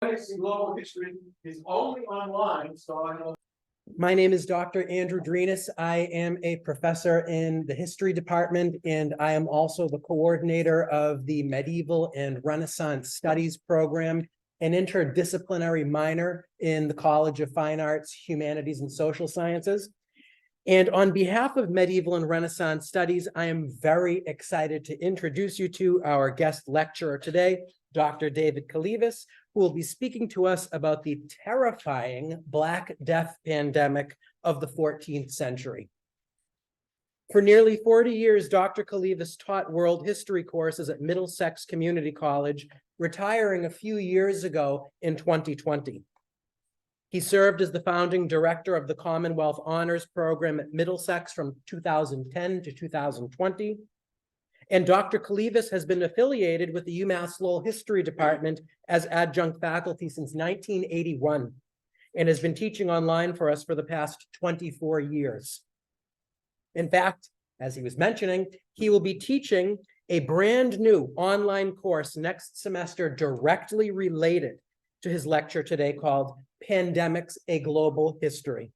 Pandemics in Global History is only online, so I know. My name is Dr. Andrew Drenus. I am a professor in the history department, and I am also the coordinator of the Medieval and Renaissance Studies program, an interdisciplinary minor in the College of Fine Arts, Humanities, and Social Sciences. And on behalf of Medieval and Renaissance Studies, I am very excited to introduce you to our guest lecturer today, Dr. David Kalivas, who will be speaking to us about the terrifying Black Death pandemic of the 14th century. For nearly 40 years, Dr. Kalivas taught world history courses at Middlesex Community College, retiring a few years ago in 2020. He served as the founding director of the Commonwealth Honors Program at Middlesex from 2010 to 2020. And Dr. Kalivas has been affiliated with the UMass Lowell History Department as adjunct faculty since 1981 and has been teaching online for us for the past 24 years. In fact, as he was mentioning, he will be teaching a brand new online course next semester directly related to his lecture today called Pandemics, a Global History.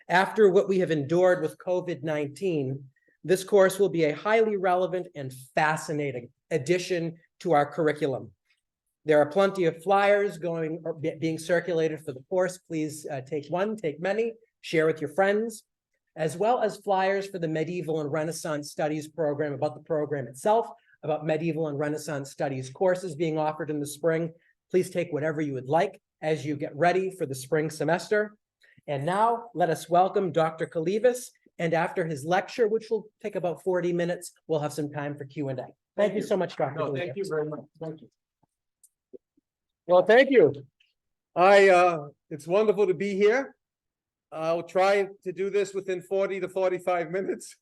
After what we have endured with COVID-19, this course will be a highly relevant and fascinating addition to our curriculum. There are plenty of flyers being circulated for the course. Please take one, take many, share with your friends, as well as flyers for the Medieval and Renaissance Studies program, about the program itself, about Medieval and Renaissance Studies courses being offered in the spring. Please take whatever you would like as you get ready for the spring semester. And now let us welcome Dr. Kalivas. And after his lecture, which will take about 40 minutes, we'll have some time for Q&A. Thank you so much, Dr. No, Kalivas. thank you very much. Thank you. Well, thank you. It's wonderful to be here. I'll try to do this within 40 to 45 minutes.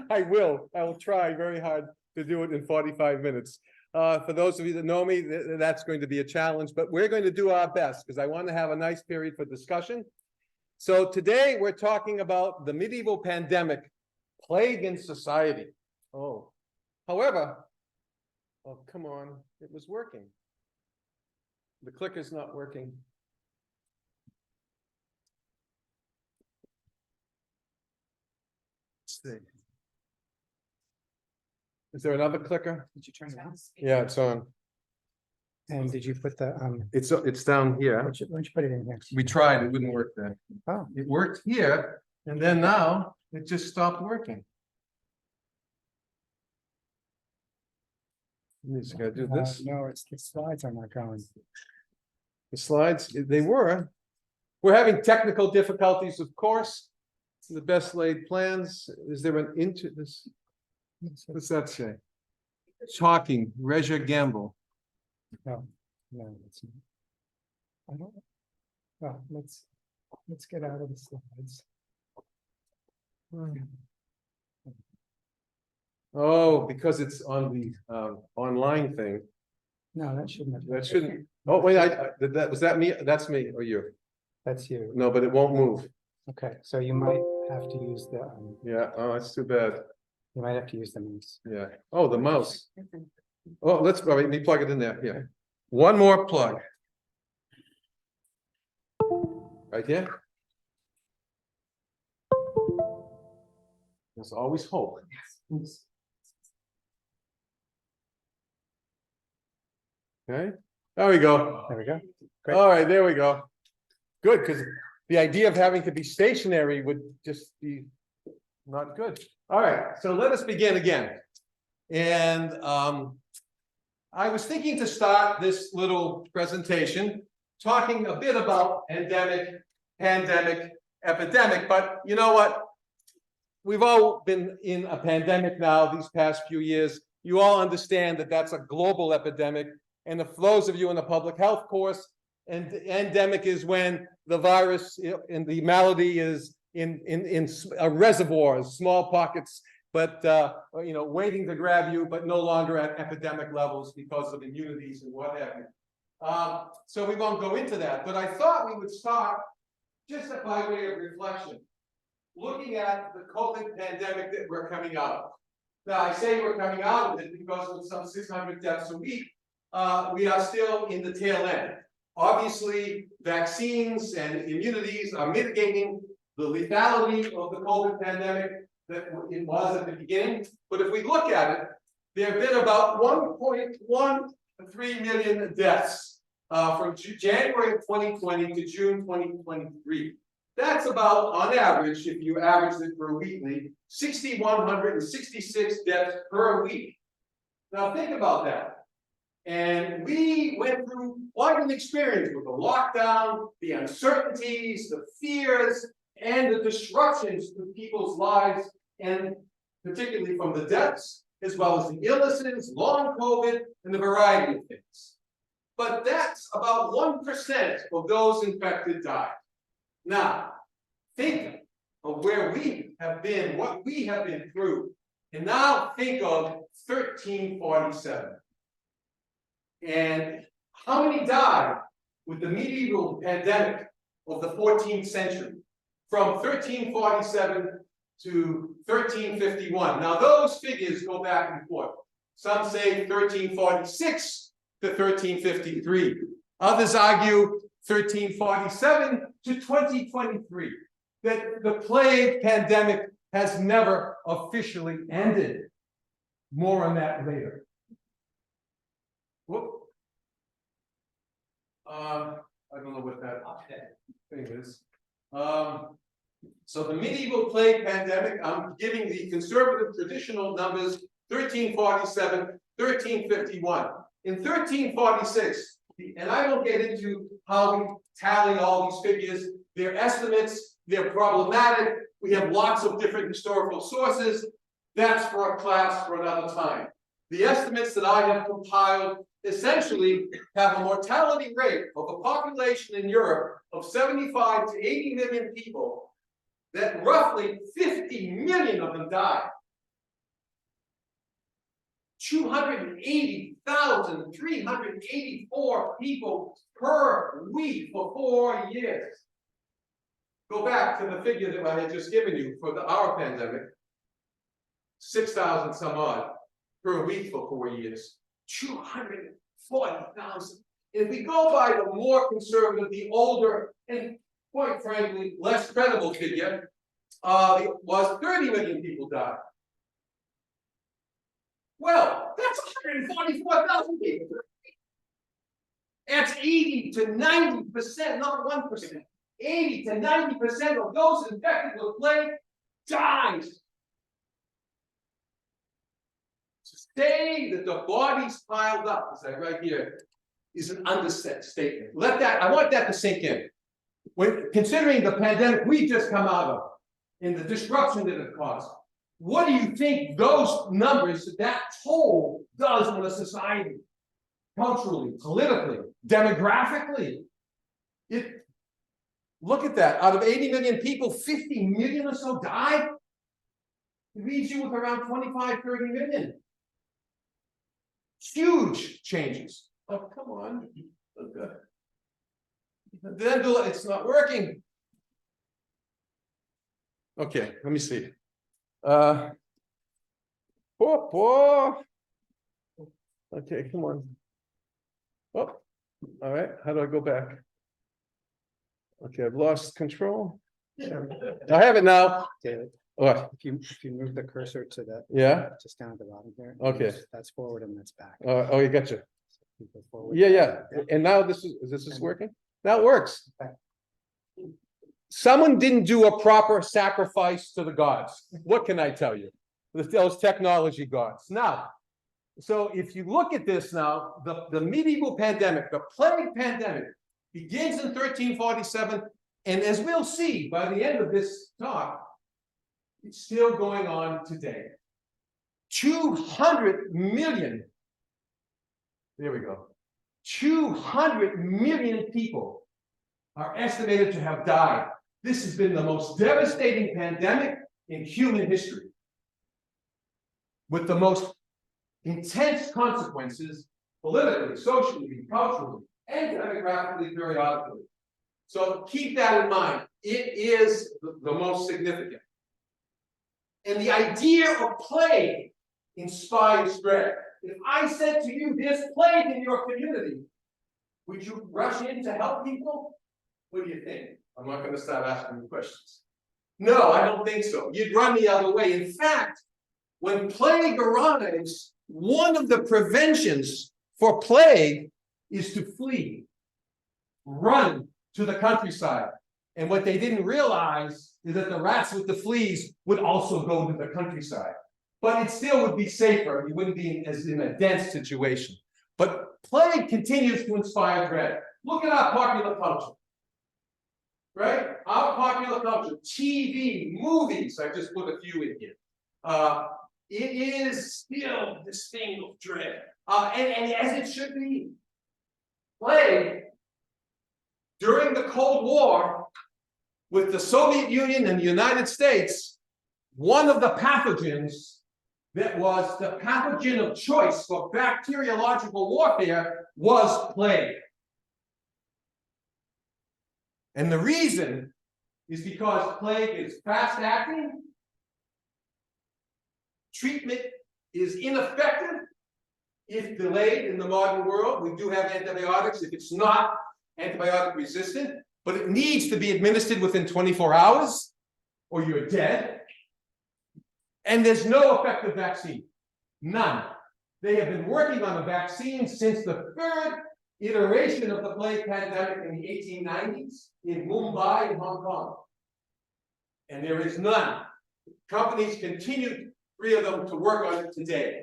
I will try very hard to do it in 45 minutes. For those of you that know me, that's going to be a challenge, but we're going to do our best because I want to have a nice period for discussion. So today we're talking about the medieval pandemic, plague in society. However, come on, it was working. The clicker's not working. Let's see. Is there another clicker? Did you turn it on? Yeah, it's on. And did you put the, It's down here. why don't you put it in here? We tried, it wouldn't work there. Oh. It worked here, and then now it just stopped working. You just gotta do this. No, it's the slides are not going. The slides, they were. We're having technical difficulties, of course. The best laid plans. Is there an into this? What's that say? Talking, Regia Gamble. No, it's not. I don't. Well, let's get out of the slides. Oh, because it's on the online thing. No, that shouldn't have. That shouldn't. Oh, wait, was that me? That's me or you? That's you. No, but it won't move. Okay, so you might have to use the. Yeah, oh, that's too bad. You might have to use the mouse. Yeah. Oh, the mouse. Oh, let me plug it in there. Yeah. One more plug. Right here. There's always hope. Okay. There we go. There we go. Great. All right, there we go. Good, because the idea of having to be stationary would just be not good. All right, so let us begin again. And I was thinking to start this little presentation talking a bit about endemic, pandemic, epidemic, but you know what? We've all been in a pandemic now these past few years. You all understand that that's a global epidemic. And for those of you in the public health course, and endemic is when the virus and the malady is in reservoirs, small pockets, but waiting to grab you, but no longer at epidemic levels because of immunities and what have you. So we won't go into that, but I thought we would start just by way of reflection, looking at the COVID pandemic that we're coming out of. Now, I say we're coming out of it because with some 600 deaths a week, we are still in the tail end obviously, vaccines and immunities are mitigating the lethality of the COVID pandemic that it was at the beginning. But if we look at it, there have been about 1.13 million deaths from January of 2020 to June 2023. That's about, on average, if you average it for a weekly, 6,166 deaths per week. Now think about that. And we went through quite an experience with the lockdown, the uncertainties, the fears, and the disruptions to people's lives, and particularly from the deaths, as well as the illnesses, long COVID, and the variety of things. But that's about 1% of those infected died. Now, think of where we have been, what we have been through, and now think of 1347. And how many died with the medieval pandemic of the 14th century, from 1347 to 1351? Now, those figures go back and forth. Some say 1346 to 1353. Others argue 1347 to 2023, that the plague pandemic has never officially ended. More on that later. Whoop. I don't know what that thing is. So the medieval plague pandemic, I'm giving the conservative traditional numbers, 1347, 1351. In 1346, and I won't get into how we tally all these figures, they're estimates, they're problematic, we have lots of different historical sources. That's for a class for another time. The estimates that I have compiled essentially have a mortality rate of a population in Europe of 75 to 80 million people, that roughly 50 million of them died. 280,384 people per week for 4 years. Go back to the figure that I had just given you for our pandemic. 6,000 some odd per week for 4 years. 240,000. If we go by the more conservative, the older, and quite frankly, less credible figure, was 30 million people died. Well, that's 144,000 people. That's 80 to 90%, not 1%. 80 to 90% of those infected with plague died. To say that the bodies piled up, as I write here, is an understatement. I want that to sink in. When considering the pandemic we just come out of and the disruption that it caused, what do you think those numbers, that toll, does on a society? Culturally, politically, demographically. Look at that. Out of 80 million people, 50 million or so died. It leaves you with around 25, 30 million. Huge changes. Oh, come on. Okay. It's not working. Okay, let me see. Okay, come on. Oh, all right. How do I go back? Okay, I've lost control. I have it now. David, What? if you move the cursor to that, Yeah. just down at the bottom here. Okay. That's forward and that's back. Oh, you gotcha. You go forward. Yeah. And now this is working? Now it works. Okay. Someone didn't do a proper sacrifice to the gods. What can I tell you? Those technology gods. Now, so if you look at this now, the medieval pandemic, the plague pandemic, begins in 1347, and as we'll see by the end of this talk, it's still going on today. 200 million. There we go. 200 million people are estimated to have died. This has been the most devastating pandemic in human history, with the most intense consequences politically, socially, culturally, and demographically, periodically. So keep that in mind. It is the most significant. And the idea of plague inspired spread. If I said to you, there's plague in your community, Would you rush in to help people? What do you think? I'm not gonna start asking you questions. No, I don't think so. You'd run the other way. In fact, when plague arrives, one of the preventions for plague is to flee. Run to the countryside. And what they didn't realize is that the rats with the fleas would also go to the countryside. But it still would be safer. You wouldn't be as in a dense situation. But plague continues to inspire dread. Look at our popular culture. Right? Our popular culture, TV, movies, I just put a few in here. It is still this thing of dread. And as it should be. Plague, during the Cold War, with the Soviet Union and the United States, one of the pathogens that was the pathogen of choice for bacteriological warfare was plague. And the reason is because plague is fast-acting, treatment is ineffective if delayed in the modern world. We do have antibiotics if it's not antibiotic resistant, but it needs to be administered within 24 hours or you're dead. And there's no effective vaccine, none. They have been working on a vaccine since the third iteration of the plague pandemic in the 1890s in Mumbai and Hong Kong. And there is none. Companies continue, 3 of them, to work on it today.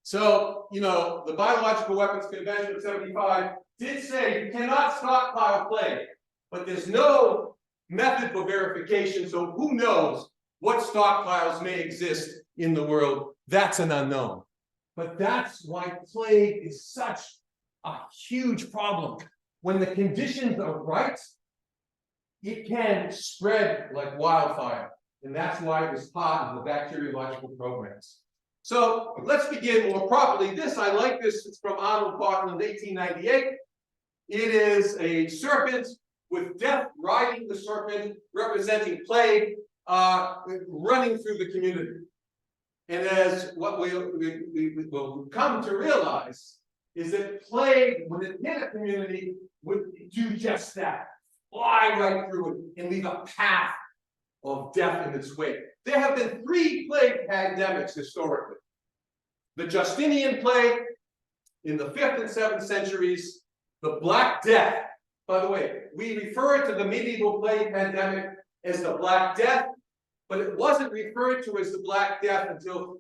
So, you know, the Biological Weapons Convention of 75 did say you cannot stockpile plague, but there's no method for verification, so who knows what stockpiles may exist in the world. That's an unknown. But that's why plague is such a huge problem. When the conditions are right, it can spread like wildfire. And that's why it was part of the bacteriological programs. So let's begin more properly. This, I like this, it's from Arnold Barton in 1898. It is a serpent with death riding the serpent, representing plague, running through the community. And as what we will come to realize is that plague, when it hit a community, would do just that. Fly right through it and leave a path of death in its wake. There have been 3 plague pandemics historically. The Justinian plague in the 5th and 7th centuries, the Black Death. By the way, we refer to the medieval plague pandemic as the Black Death, but it wasn't referred to as the Black Death until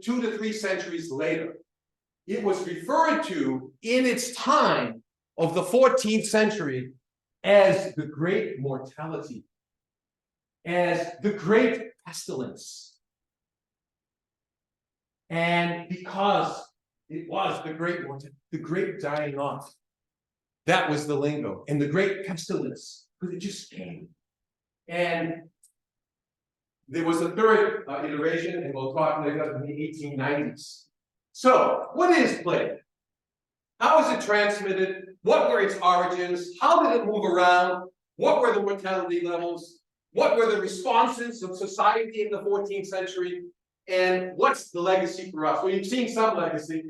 2 to 3 centuries later. It was referred to in its time of the 14th century as the Great Mortality, as the Great Pestilence. And because it was the Great Mortality, the Great Dying Off, that was the lingo. And the Great Pestilence, because it just came. And there was a third iteration, and we'll talk later, in the 1890s. So, what is plague? How is it transmitted? What were its origins? How did it move around? What were the mortality levels? What were the responses of society in the 14th century? And what's the legacy for us? Well, you've seen some legacy.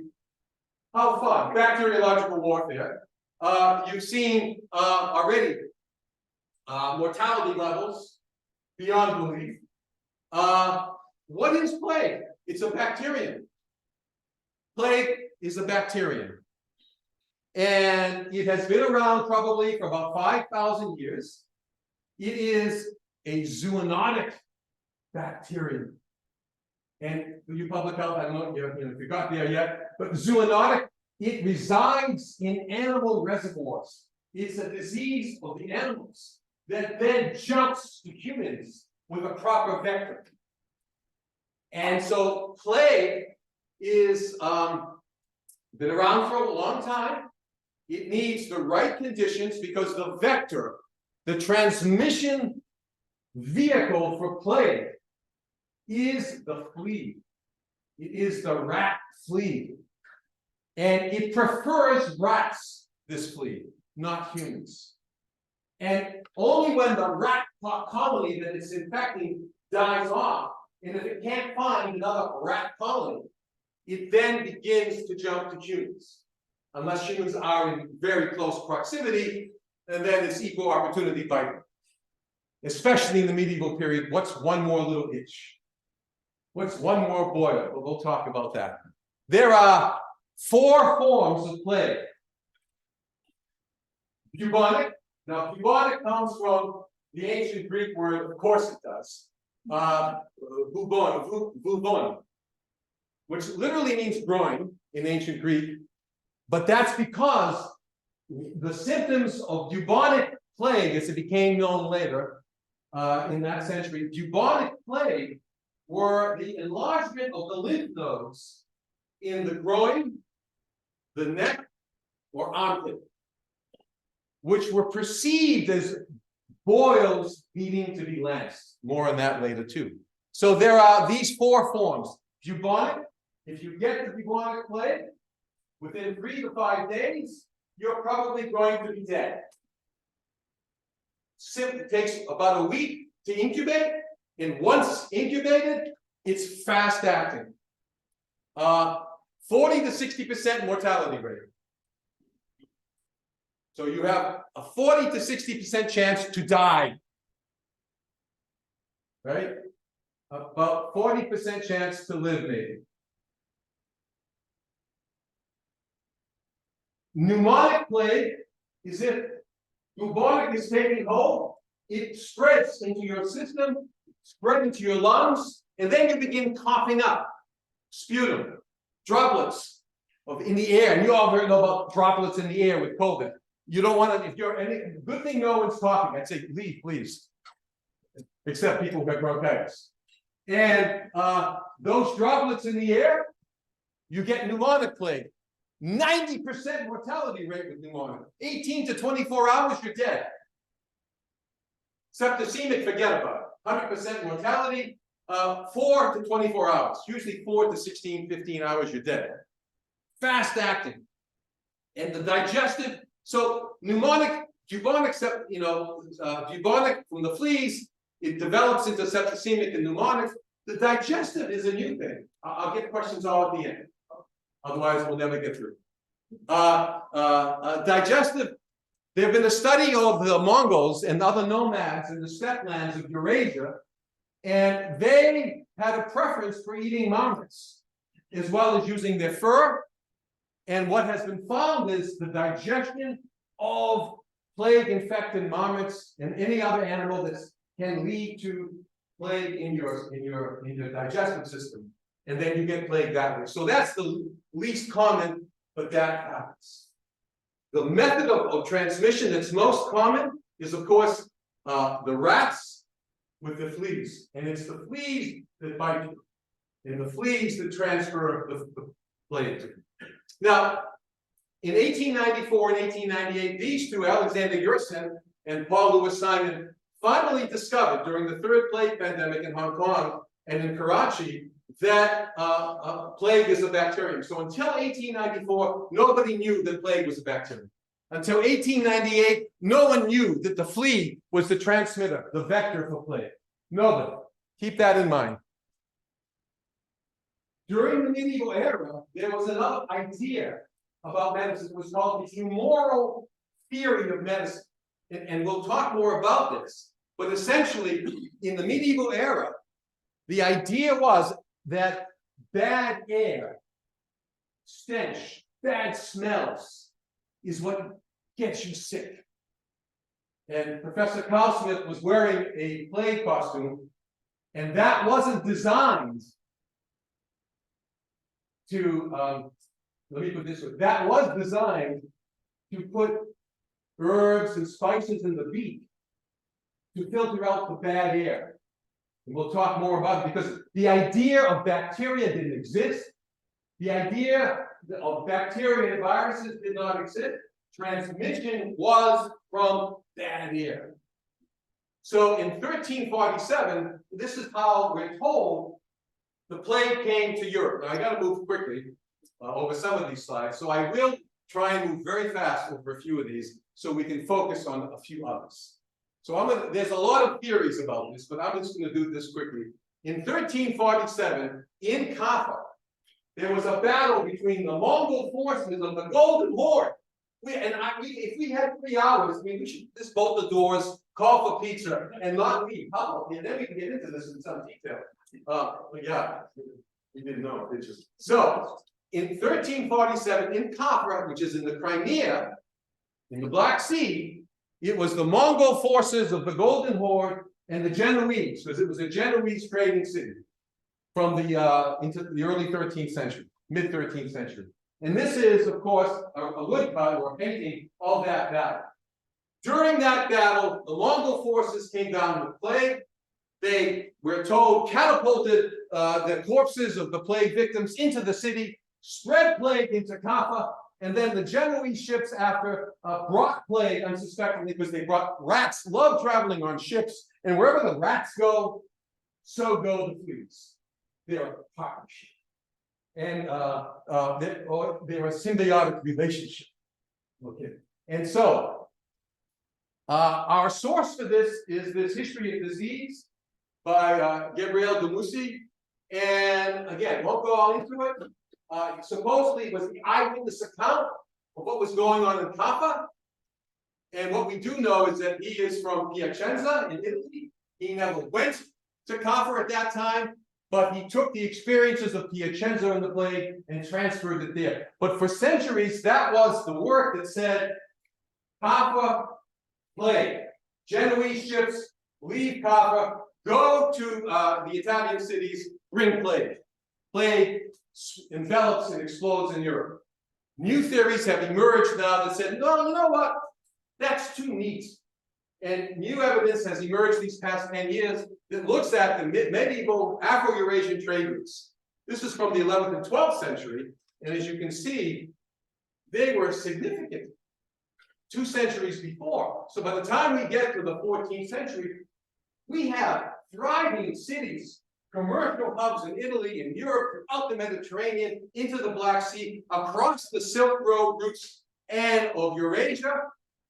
How far? Bacteriological warfare. You've seen already mortality levels beyond belief. What is plague? It's a bacterium. Plague is a bacterium. And it has been around probably for about 5,000 years. It is a zoonotic bacterium. And for you public health, I don't know if you got there yet, but zoonotic, it resides in animal reservoirs. It's a disease of the animals that then jumps to humans with a proper vector. And so plague is been around for a long time. It needs the right conditions because the vector, the transmission vehicle for plague is the flea. It is the rat flea. And it prefers rats, this flea, not humans. And only when the rat colony that it's infecting dies off, and if it can't find another rat colony, it then begins to jump to humans. unless humans are in very close proximity, and then it's equal opportunity fighting. Especially in the medieval period, what's one more little itch? What's one more boil? Well, we'll talk about that. There are 4 forms of plague. Bubonic. Now, bubonic comes from the ancient Greek word, of course it does. Bubon, which literally means groin in ancient Greek. But that's because the symptoms of bubonic plague, as it became known later in that century, bubonic plague were the enlargement of the lymph nodes in the groin, the neck, or armpit, which were perceived as boils needing to be lanced. More on that later too. So there are these 4 forms. Bubonic, if you get the bubonic plague, within 3 to 5 days, you're probably going to be dead. It takes about a week to incubate, and once incubated, it's fast acting. 40 to 60% mortality rate. So you have a 40 to 60% chance to die. Right? About 40% chance to live, maybe. Pneumonic plague is if bubonic is taking hold, it spreads into your system, spreads into your lungs, and then you begin coughing up sputum, droplets in the air. And you all know about droplets in the air with COVID. You don't want to, if you're any good thing no one's talking, I'd say leave, please. Except people who have bronchitis. And those droplets in the air, you get pneumonic plague. 90% mortality rate with pneumonia. 18 to 24 hours, you're dead. Septicemic, forget about it. 100% mortality, 4 to 24 hours. Usually 4 to 16, 15 hours, you're dead. Fast acting. And the digestive, so bubonic, bubonic from the fleas, it develops into septicemic and pneumonic. The digestive is a new thing. I'll get questions all at the end. Otherwise, we'll never get through. Digestive, there have been a study of the Mongols and other nomads in the steppe lands of Eurasia, and they had a preference for eating marmots, as well as using their fur. And what has been found is the digestion of plague-infected marmots and any other animal that can lead to plague in your digestive system. And then you get plague that way. So that's the least common, but that happens. The method of transmission that's most common is, of course, the rats with the fleas. And it's the fleas that bite you, and the fleas that transfer the plague. Now, in 1894 and 1898, these two, Alexander Yersin and Paul Louis Simon, finally discovered during the 3rd plague pandemic in Hong Kong and in Karachi that plague is a bacterium. So until 1894, nobody knew that plague was a bacterium. Until 1898, no one knew that the flea was the transmitter, the vector for plague. Nobody. Keep that in mind. During the medieval era, there was another idea about medicine. It was called the humoral theory of medicine. And we'll talk more about this. But essentially, in the medieval era, the idea was that bad air, stench, bad smells is what gets you sick. And Professor Carl Smith was wearing a plague costume, and that wasn't designed to, let me put this way, that was designed to put herbs and spices in the beak to filter out the bad air. And we'll talk more about it because the idea of bacteria didn't exist. The idea of bacteria and viruses did not exist. Transmission was from bad air. So in 1347, this is how we're told the plague came to Europe. Now I got to move quickly over some of these slides. So I will try and move very fast over a few of these so we can focus on a few others. So there's a lot of theories about this, but I'm just going to do this quickly. In 1347, in Kaffa, there was a battle between the Mongol forces of the Golden Horde. If we had 3 hours, I mean, we should just bolt the doors, call for pizza, and not leave. How? And then we can get into this in some detail. But yeah, you didn't know, did you? So, in 1347, in Kafra, which is in the Crimea, in the Black Sea, it was the Mongol forces of the Golden Horde and the Genoese, because it was a Genoese trading city from the into the early 13th century, mid 13th century. And this is, of course, a woodcut or a painting of that battle. During that battle, the Mongol forces came down with plague. They were told catapulted the corpses of the plague victims into the city, spread plague into Kaffa, and then the Genoese ships after brought plague unsuspectingly because they brought rats, love traveling on ships, and wherever the rats go, so go the fleas. They're a partnership. And they're a symbiotic relationship. Okay. And so our source for this is this History of Disease by Gabriel de Mussy. And again, won't go all into it. Supposedly it was the eyewitness account of what was going on in Kaffa. And what we do know is that he is from Piacenza in Italy. He never went to Kaffa at that time, but he took the experiences of Piacenza and the plague and transferred it there. But for centuries, that was the work that said, Kaffa, plague. Genoese ships leave Kaffa, go to the Italian cities, bring plague. Plague envelops and explodes in Europe. New theories have emerged now that said, no, you know what? That's too neat. And new evidence has emerged these past 10 years that looks at the medieval Afro-Eurasian trade routes. This is from the 11th and 12th century, and as you can see, they were significant 2 centuries before. So by the time we get to the 14th century, we have thriving cities, commercial hubs in Italy and Europe, throughout the Mediterranean, into the Black Sea, across the Silk Road routes and of Eurasia,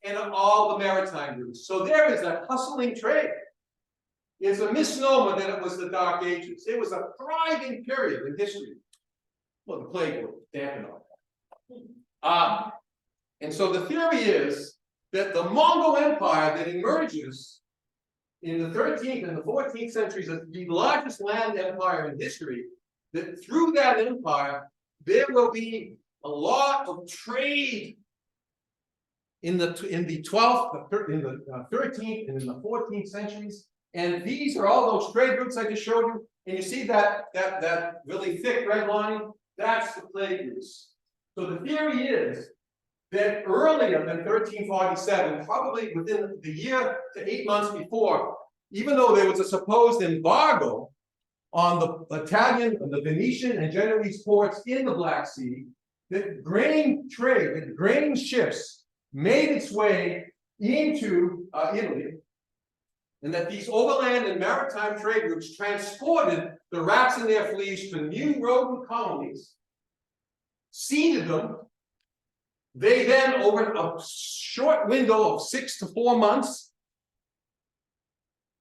and of all the maritime routes. So there is a hustling trade. It's a misnomer that it was the Dark Ages. It was a thriving period in history. Well, the plague will dampen all that. And so the theory is that the Mongol Empire that emerges in the 13th and the 14th centuries as the largest land empire in history, that through that empire, there will be a lot of trade in the 12th, in the 13th, and in the 14th centuries. And these are all those trade routes I just showed you. And you see that really thick red line? That's the plague routes. So the theory is that earlier than 1347, probably within the year to 8 months before, even though there was a supposed embargo on the Italian, and the Venetian, and Genoese ports in the Black Sea, that grain trade, that grain ships made its way into Italy, and that these overland and maritime trade routes transported the rats and their fleas to new rodent colonies, seeded them. They then, over a short window of 6 to 4 months,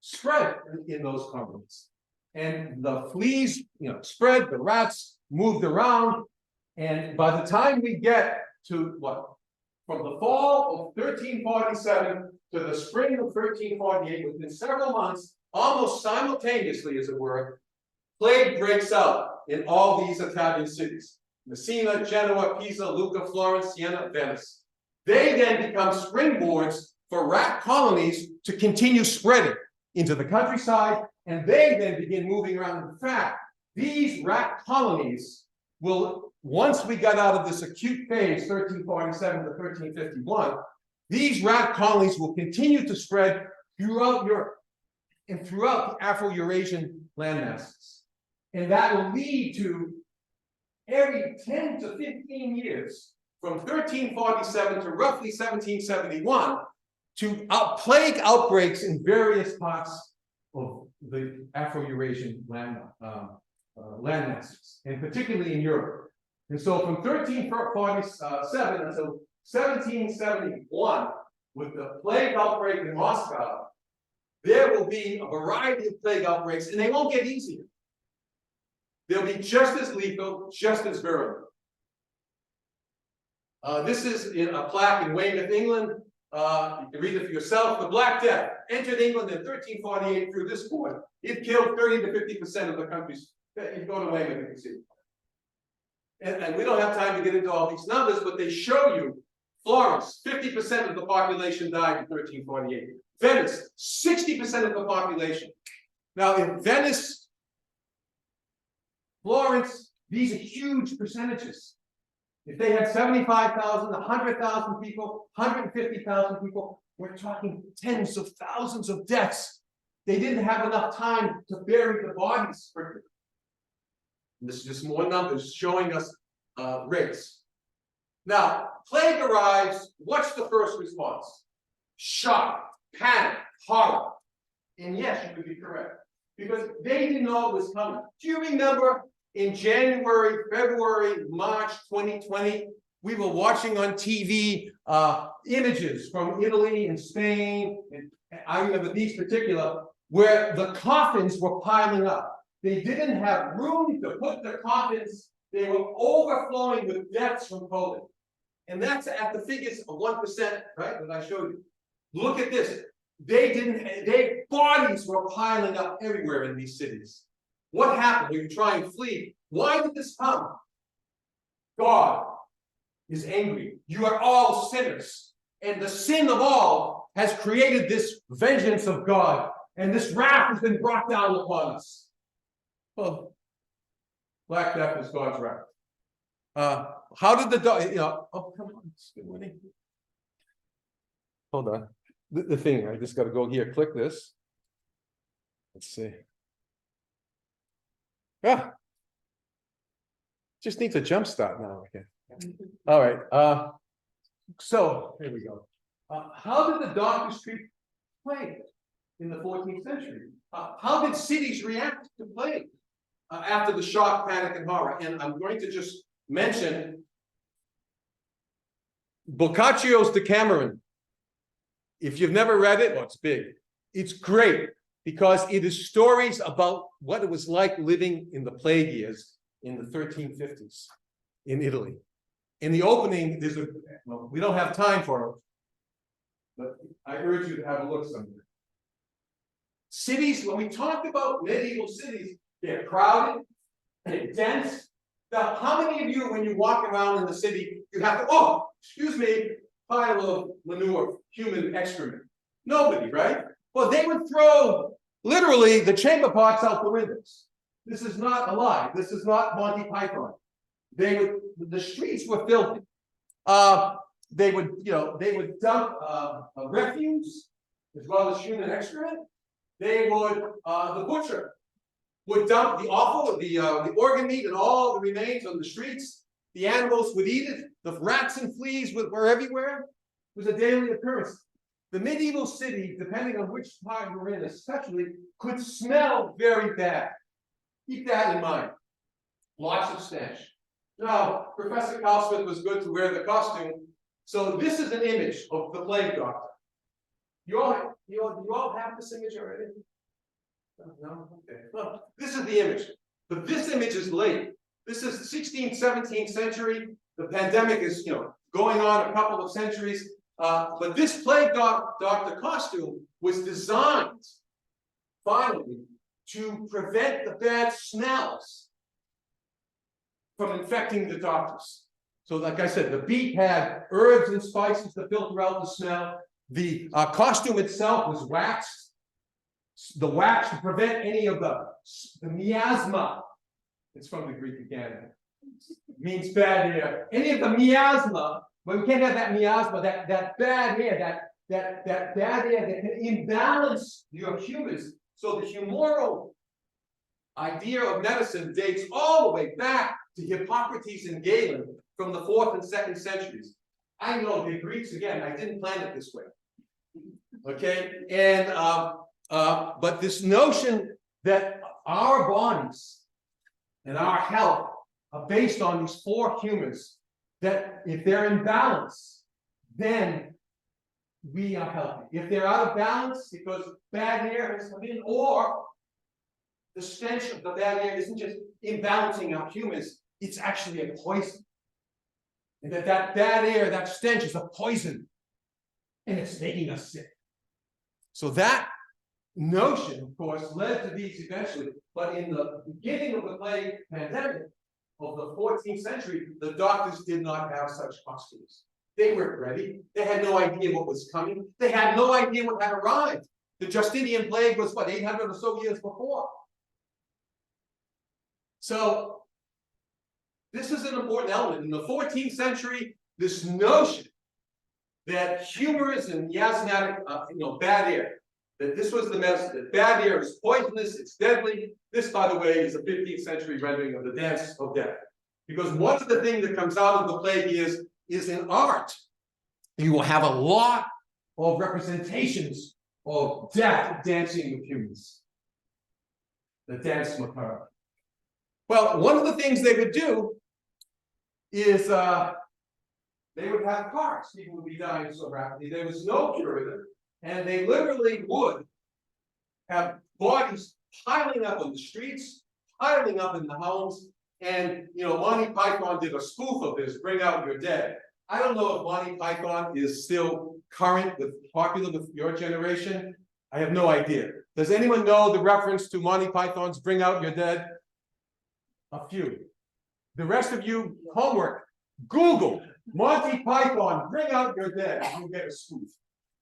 spread in those colonies. And the fleas, spread, the rats moved around. And by the time we get to what? From the fall of 1347 to the spring of 1348, within several months, almost simultaneously, as it were, plague breaks out in all these Italian cities. Messina, Genoa, Pisa, Lucca, Florence, Siena, Venice. They then become springboards for rat colonies to continue spreading into the countryside, and they then begin moving around. In fact, these rat colonies will, once we got out of this acute phase, 1347 to 1351, these rat colonies will continue to spread throughout Europe and throughout the Afro-Eurasian landmasses. And that will lead to every 10 to 15 years, from 1347 to roughly 1771, to plague outbreaks in various parts of the Afro-Eurasian landmasses, and particularly in Europe. And so from 1347 until 1771, with the plague outbreak in Moscow, there will be a variety of plague outbreaks, and they won't get easier. they'll be just as lethal, just as virulent. This is in a plaque in Weymouth, England. You can read it for yourself. The Black Death entered England in 1348 through this port. It killed 30 to 50% of the country's. You go to Weymouth, you can see. And we don't have time to get into all these numbers, but they show you Florence, 50% of the population died in 1348. Venice, 60% of the population. Now in Venice, Florence, these are huge percentages. If they had 75,000, 100,000 people, 150,000 people, we're talking tens of thousands of deaths. They didn't have enough time to bury the bodies. This is just more numbers showing us rates. Now, plague arrives, what's the first response? Shock, panic, horror. And yes, you could be correct, because they didn't know it was coming. Do you remember in January, February, March 2020, we were watching on TV images from Italy and Spain, and I remember these particular, where the coffins were piling up. They didn't have room to put the coffins. They were overflowing with deaths from COVID. And that's at the figures of 1%, right, that I showed you. Look at this. Their bodies were piling up everywhere in these cities. What happened when you try and flee? Why did this come? God is angry. You are all sinners. And the sin of all has created this vengeance of God. And this wrath has been brought down upon us. Well, Black Death is God's wrath. How did the dog, oh, come on, it's good winning. Hold on. The thing, I just got to go here, click this. Let's see. Yeah. Just needs a jump start now. Okay. All right. So here we go. How did the doctors treat plague in the 14th century? How did cities react to plague after the shock, panic, and horror? And I'm going to just mention Boccaccio's Decameron. If you've never read it, well, it's big. It's great because it is stories about what it was like living in the plague years in the 1350s in Italy. In the opening, well, we don't have time for it, but I urge you to have a look someday. Cities, when we talk about medieval cities, they're crowded, they're dense. Now, how many of you, when you walk around in the city, you have to, oh, excuse me, pile of manure, human excrement? Nobody, right? Well, they would throw literally the chamber pots out the windows. This is not a lie. This is not Monty Python. The streets were filthy. They would dump refuse as well as human excrement. They would, the butcher would dump the offal, the organ meat and all the remains on the streets. The animals would eat it. The rats and fleas were everywhere. It was a daily occurrence. The medieval city, depending on which part you're in, especially, could smell very bad. Keep that in mind. Lots of stench. Now, Professor Carlsmith was good to wear the costume. So this is an image of the plague doctor. You all have this image already? No? Okay. Well, this is the image. But this image is late. This is 16th, 17th century. The pandemic is, going on a couple of centuries. But this plague doctor costume was designed, finally, to prevent the bad smells from infecting the doctors. So like I said, the beak had herbs and spices to filter out the smell. The costume itself was waxed. The wax to prevent any of the miasma. It's from the Greek again. It means bad air. Any of the miasma, but we can't have that miasma, that bad air, that bad air that can imbalance your humors. So the humoral idea of medicine dates all the way back to Hippocrates and Galen from the 4th and 2nd centuries. I know the Greeks, again, I didn't plan it this way. Okay, and but this notion that our bodies and our health are based on these 4 humors, that if they're in balance, then we are healthy. If they're out of balance because bad air has come in, or the stench of the bad air isn't just imbalancing our humans, it's actually a poison. And that bad air, that stench is a poison. And it's making us sick. So that notion, of course, led to these eventually, but in the beginning of the plague pandemic of the 14th century, the doctors did not have such hospitals. They weren't ready. They had no idea what was coming. They had no idea what had arrived. The Justinian plague was, what, 800 or so years before. So this is an important element. In the 14th century, this notion that humorous and miasmatic, bad air, that this was the medicine, that bad air is poisonous, it's deadly. This, by the way, is a 15th century rendering of the dance of death. Because one of the things that comes out of the plague is in art. You will have a lot of representations of death dancing with humans. The dance macabre. Well, one of the things they would do is they would have cars. People would be dying so rapidly. There was no curator, and they literally would have bodies piling up on the streets, piling up in the homes. And Monty Python did a spoof of this, Bring Out Your Dead. I don't know if Monty Python is still current, popular with your generation. I have no idea. Does anyone know the reference to Monty Python's Bring Out Your Dead? A few. The rest of you, homework. Google Monty Python, Bring Out Your Dead. You'll get a spoof.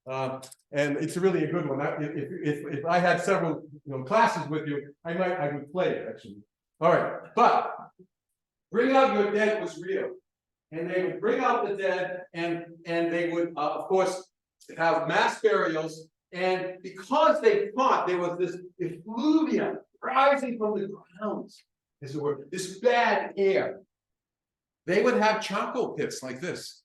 And it's really a good one. If I had several classes with you, I would play it actually. All right, but Bring Out Your Dead was real. And they would bring out the dead, and they would, of course, have mass burials. And because they thought there was this effluvia rising from the ground, this bad air, they would have charcoal pits like this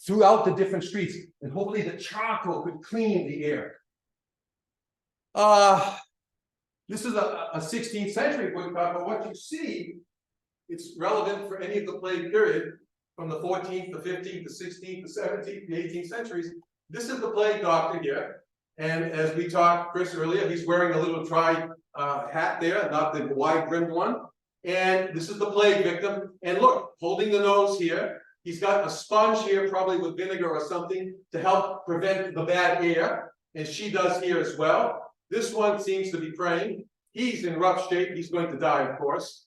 throughout the different streets, and hopefully the charcoal could clean the air. This is a 16th century woodcut, but what you see, it's relevant for any of the plague period, from the 14th, the 15th, the 16th, the 17th, the 18th centuries. This is the plague doctor here. And as we talked, Chris, earlier, he's wearing a little hat there, not the wide-brimmed one. And this is the plague victim. And look, holding the nose here. He's got a sponge here, probably with vinegar or something, to help prevent the bad air. And she does here as well. This one seems to be praying. He's in rough shape. He's going to die, of course.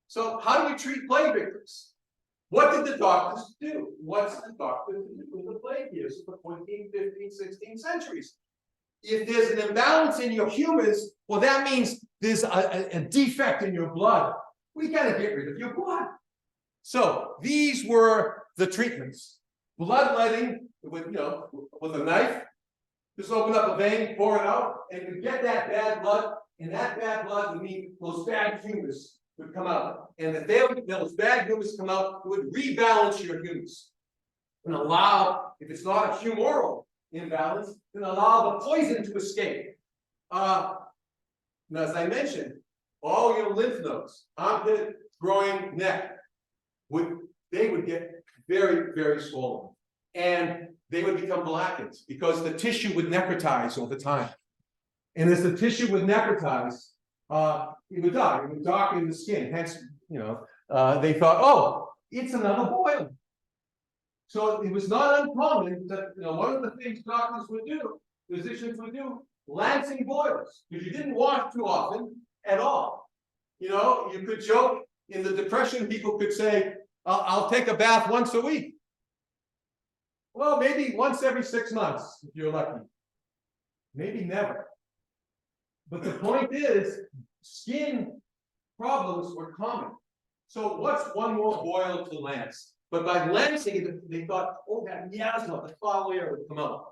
So how do we treat plague victims? What did the doctors do? What's the doctor do in the plague years of the 14th, 15th, 16th centuries? If there's an imbalance in your humors, well, that means there's a defect in your blood. We got to get rid of your blood. So these were the treatments. Bloodletting with a knife. Just open up a vein, pour it out, and you get that bad blood. And that bad blood would mean those bad humors would come out. And if those bad humors come out, it would rebalance your humors. And allow, if it's not a humoral imbalance, then allow the poison to escape. Now, as I mentioned, all your lymph nodes, armpit, groin, neck, they would get very, very swollen. And they would become blackened because the tissue would necrotize over time. And as the tissue would necrotize, it would die. It would darken the skin. Hence, they thought, oh, it's another boil. So it was not uncommon that one of the things doctors would do, physicians would do, lancing boils, because you didn't wash too often at all. You could joke in the Depression. People could say, "I'll take a bath once a week." Well, maybe once every 6 months if you're lucky. Maybe never. But the point is, skin problems were common. So what's one more boil to lance? But by lancing, they thought, oh, that miasma, the foul air would come out.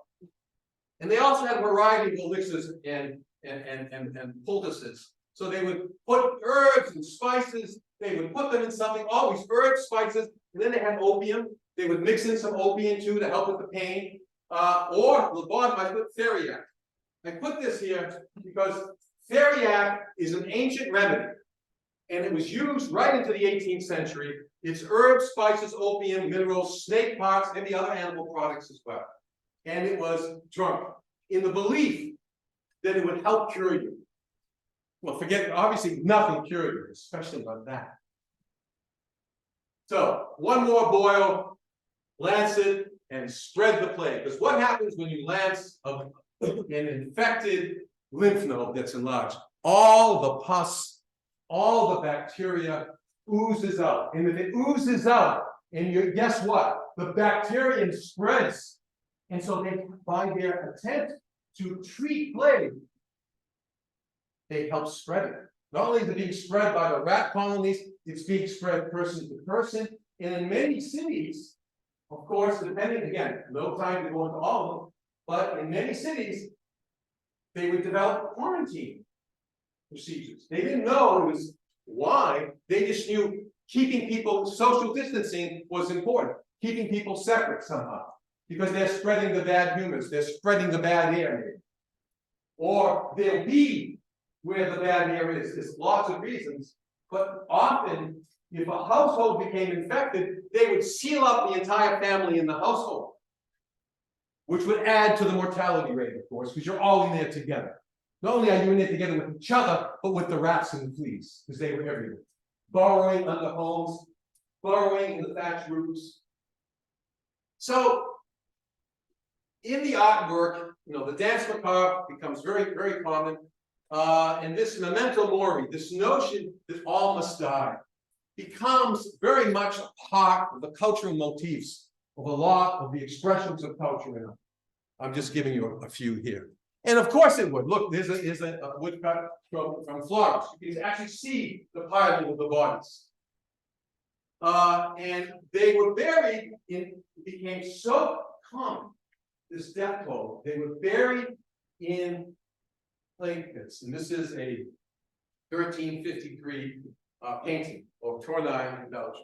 And they also had a variety of elixirs and poultices. So they would put herbs and spices, they would put them in something, always herbs, spices, and then they had opium. They would mix in some opium too to help with the pain. Or the bottom, I put theriac. I put this here because theriac is an ancient remedy. And it was used right into the 18th century. It's herbs, spices, opium, minerals, snake parts, and the other animal products as well. And it was drunk in the belief that it would help cure you. Well, forget, obviously, nothing cured it, especially about that. So, one more boil, lance it, and spread the plague. Because what happens when you lance an infected lymph node that's enlarged? All the pus, all the bacteria oozes out. And if it oozes out, and you guess what? The bacterium spreads. And so they, by their attempt to treat plague, they help spread it. Not only is it being spread by the rat colonies, it's being spread person to person. And in many cities, of course, depending, again, no time to go into all of them, but in many cities, they would develop quarantine procedures. They didn't know it was why, they just knew keeping people, social distancing was important, keeping people separate somehow, because they're spreading the bad humors, they're spreading the bad air. Or they'll be where the bad air is. There's lots of reasons, but often, if a household became infected, they would seal up the entire family in the household, which would add to the mortality rate, of course, because you're all in there together. Not only are you in there together with each other, but with the rats and the fleas, because they were everywhere. Burrowing under homes, burrowing in the thatched roofs. So, in the artwork, the dance macabre becomes very, very common. And this memento mori, this notion that all must die, becomes very much a part of the cultural motifs of a lot of the expressions of culture. I'm just giving you a few here. And of course it would. Look, there's a woodcut from Florence. You can actually see the piling of the bodies. And they were buried in, it became so common, this death toll, they were buried in plague pits. And this is a 1353 painting of Tournai in Belgium.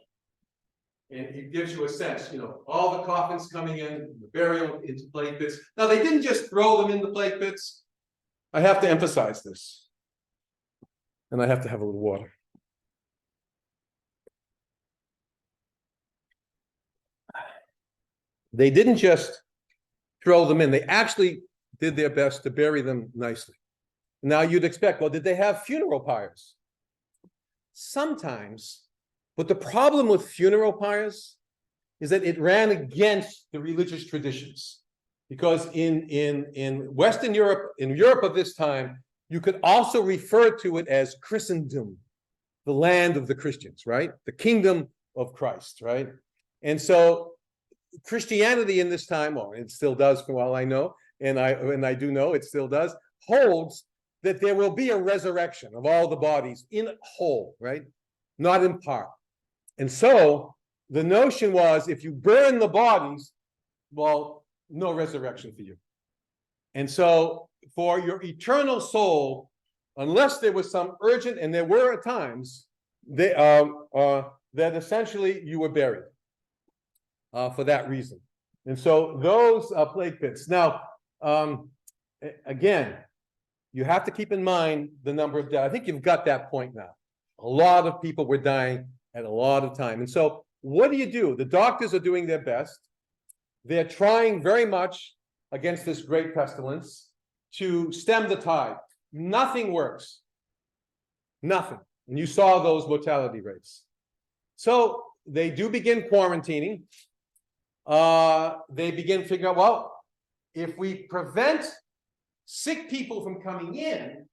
And it gives you a sense, all the coffins coming in, the burial into plague pits. Now, they didn't just throw them in the plague pits. I have to emphasize this. And I have to have a little water. They didn't just throw them in. They actually did their best to bury them nicely. Now, you'd expect, well, did they have funeral pyres? Sometimes. But the problem with funeral pyres is that it ran against the religious traditions. Because in Western Europe, in Europe of this time, you could also refer to it as Christendom, the land of the Christians, right? The kingdom of Christ, right? And so Christianity in this time, well, it still does for all I know, and I do know it still does, holds that there will be a resurrection of all the bodies in whole, right? Not in part. And so the notion was, if you burn the bodies, well, no resurrection for you. And so for your eternal soul, unless there was some urgent, and there were at times, that essentially you were buried for that reason. And so those plague pits. Now, again, you have to keep in mind the number of deaths. I think you've got that point now. A lot of people were dying at a lot of time. And so what do? The doctors are doing their best. They're trying very much against this great pestilence to stem the tide. Nothing works. Nothing. And you saw those mortality rates. So they do begin quarantining. They begin figuring out, well, if we prevent sick people from coming in,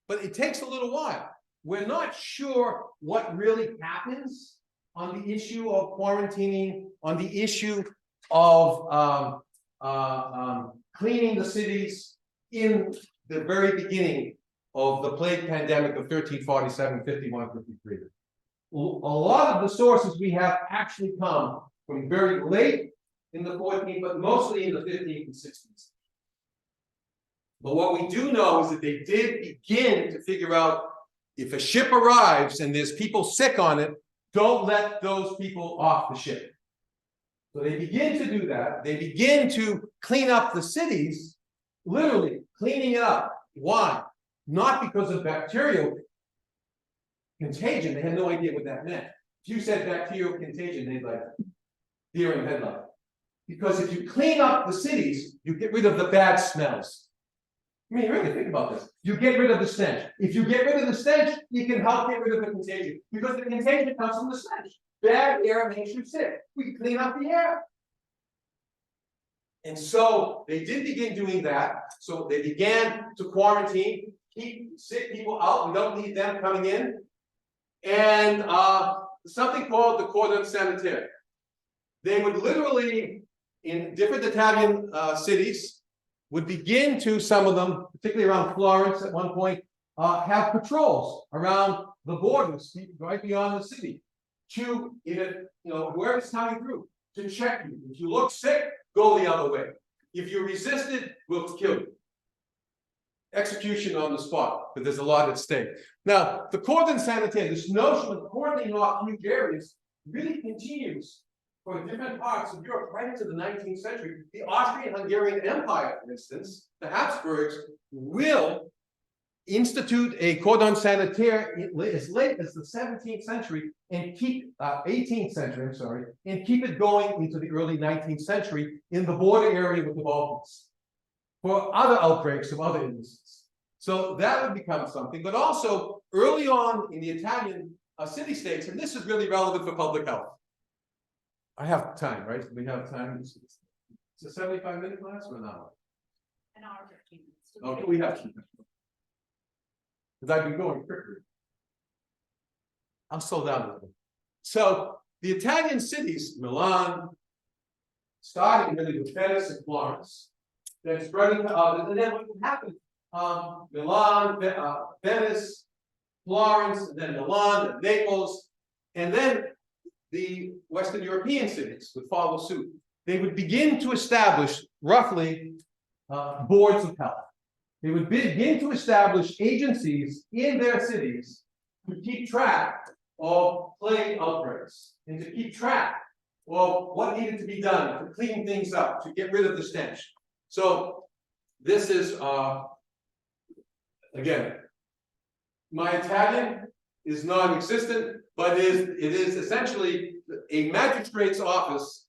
but it takes a little while. We're not sure what really happens on the issue of quarantining, on the issue of cleaning the cities in the very beginning of the plague pandemic of 1347, 51, 53. A lot of the sources we have actually come from very late in the 14th, but mostly in the 15th and 16th. But what we do know is that they did begin to figure out, if a ship arrives and there's people sick on it, don't let those people off the ship. So they begin to do that. They begin to clean up the cities, literally cleaning it up. Why? Not because of bacterial contagion. They had no idea what that meant. If you said bacterial contagion, they'd like deer in headlight. Because if you clean up the cities, you get rid of the bad smells. I mean, really think about this. You get rid of the stench. If you get rid of the stench, you can help get rid of the contagion, because the contagion comes from the stench. Bad air makes you sick. We clean up the air. And so they did begin doing that. So they began to quarantine, keep sick people out. We don't need them coming in. And something called the cordon sanitaire. They would literally, in different Italian cities, would begin to, some of them, particularly around Florence at one point, have patrols around the borders, right beyond the city, to, where it's coming through, to check you. If you look sick, go the other way. If you resisted, we'll kill you. Execution on the spot, but there's a lot at stake. Now, the cordon sanitaire, this notion of cordoning off huge areas, really continues for different parts of Europe right into the 19th century. The Austrian-Hungarian Empire, for instance, the Habsburgs, will institute a cordon sanitaire as late as the 17th century and keep 18th century, I'm sorry, and keep it going into the early 19th century in the border area with the Balkans for other outbreaks of other illnesses. So that would become something, but also early on in the Italian city-states, and this is really relevant for public health. I have time, right? We have time. It's a 75-minute class or an hour? An hour, 15 minutes. Oh, we have to. Because I've been going quicker. I'll slow down a little bit. So the Italian cities, Milan, starting really with Venice and Florence, then spreading to others, and then what happened? Milan, Venice, Florence, and then Milan, and Naples, and then the Western European cities would follow suit. They would begin to establish roughly boards of health. They would begin to establish agencies in their cities to keep track of plague outbreaks and to keep track of what needed to be done to clean things up, to get rid of the stench. So this is, again, my Italian is non-existent, but it is essentially a magistrate's office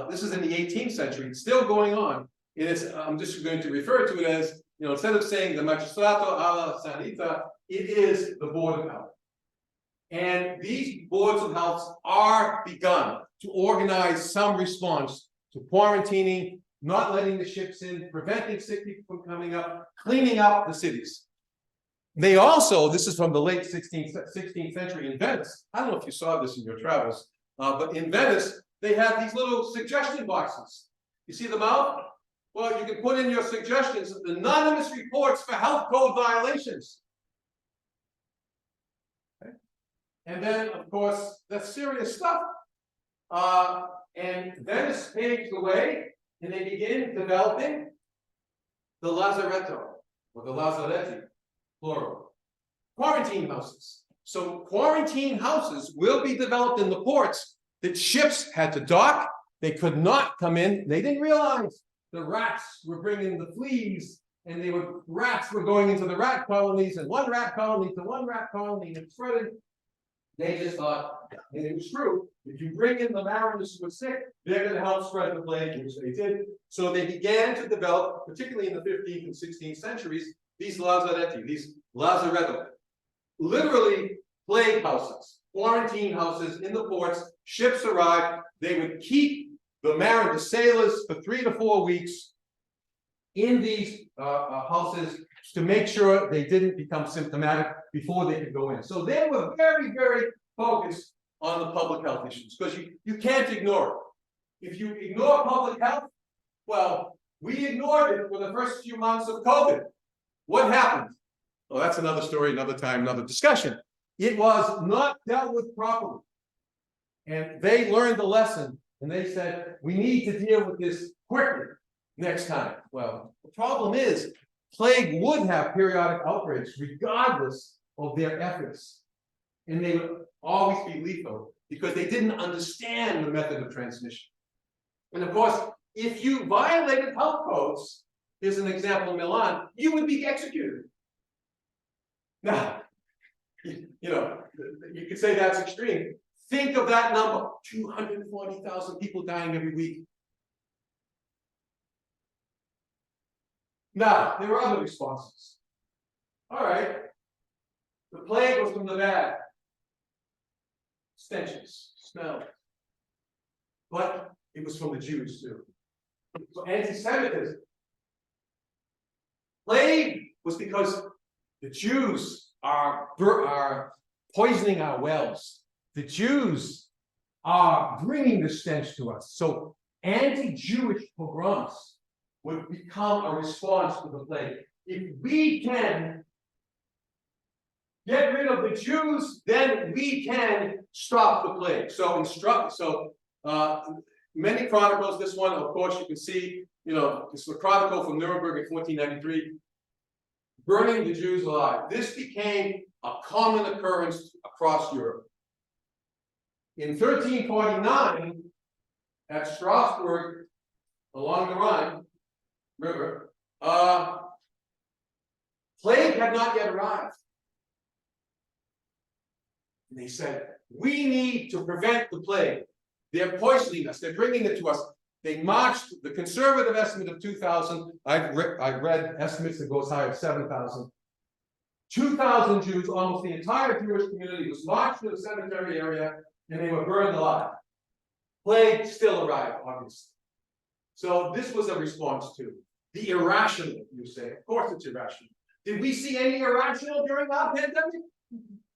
this is in the 18th century. It's still going on. I'm just going to refer to it as, instead of saying the magistrato alla sanità, it is the Board of Health. And these boards of health are begun to organize some response to quarantining, not letting the ships in, preventing sick people from coming up, cleaning up the cities. They also, this is from the late 16th century in Venice. I don't know if you saw this in your travels, but in Venice, they have these little suggestion boxes. You see them out? Well, you can put in your suggestions, anonymous reports for health code violations. Okay. And then, of course, that's serious stuff. And Venice paves the way, and they begin developing the lazaretto, or the lazaretti, plural, quarantine houses. So quarantine houses will be developed in the ports that ships had to dock. They could not come in. They didn't realize the rats were bringing the fleas, and rats were going into the rat colonies, and one rat colony to one rat colony, and spreading. They just thought, and it was true, if you bring in the mariners who are sick, they're going to help spread the plague, which they did. So they began to develop, particularly in the 15th and 16th centuries, these lazaretti, these lazaretto, literally plague houses, quarantine houses in the ports. Ships arrived, they would keep the sailors for 3 to 4 weeks in these houses to make sure they didn't become symptomatic before they could go in. So they were very, very focused on the public health issues, because you can't ignore it. If you ignore public health, well, we ignored it for the first few months of COVID. What happened? Well, that's another story, another time, another discussion. It was not dealt with properly. And they learned the lesson, and they said, we need to deal with this quickly next time. Well, the problem is, plague would have periodic outbreaks regardless of their efforts. And they would always be lethal because they didn't understand the method of transmission. And of course, if you violated health codes, here's an example in Milan, you would be executed. Now, you could say that's extreme. Think of that number, 240,000 people dying every week. Now, there were other responses. All right. The plague was from the bad. Stenches, smell. But it was from the Jews too. So anti-Semitism. Plague was because the Jews are poisoning our wells. The Jews are bringing the stench to us. So anti-Jewish pogroms would become a response to the plague. If we can get rid of the Jews, then we can stop the plague. So many chronicles, this one, of course, you can see, it's a chronicle from Nuremberg in 1493, burning the Jews alive. This became a common occurrence across Europe. In 1349, at Strasbourg, along the Rhine River, plague had not yet arrived. And they said, we need to prevent the plague. They're poisoning us. They're bringing it to us. They marched, the conservative estimate of 2,000. I've read estimates that go as high as 7,000. 2,000 Jews, almost the entire Jewish community, was marched to the cemetery area, and they were burned alive. Plague still arrived, obviously. So this was a response to the irrational, you say. Of course it's irrational. Did we see any irrational during our pandemic?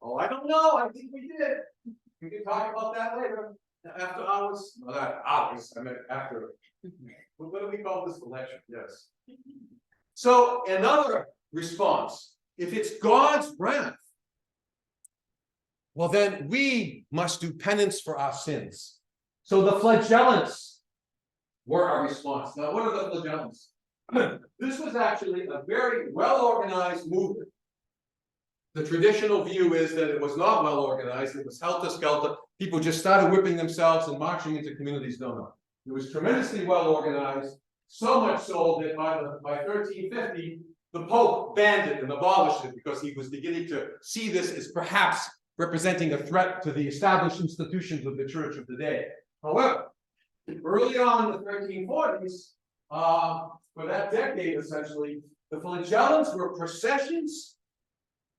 Oh, I don't know. I think we did. We can talk about that later. After hours? No, not hours. I meant after. What do we call this? The lecture? Yes. So another response. If it's God's wrath, well, then we must do penance for our sins. So the flagellants were our response. Now, what are the flagellants? This was actually a very well-organized movement. The traditional view is that it was not well organized, it was helter-skelter. People just started whipping themselves and marching into communities. No. It was tremendously well organized, so much so that by 1350, the Pope banned it and abolished it because he was beginning to see this as perhaps representing a threat to the established institutions of the church of the day. However, early on in the 1340s, for that decade essentially, the flagellants were processions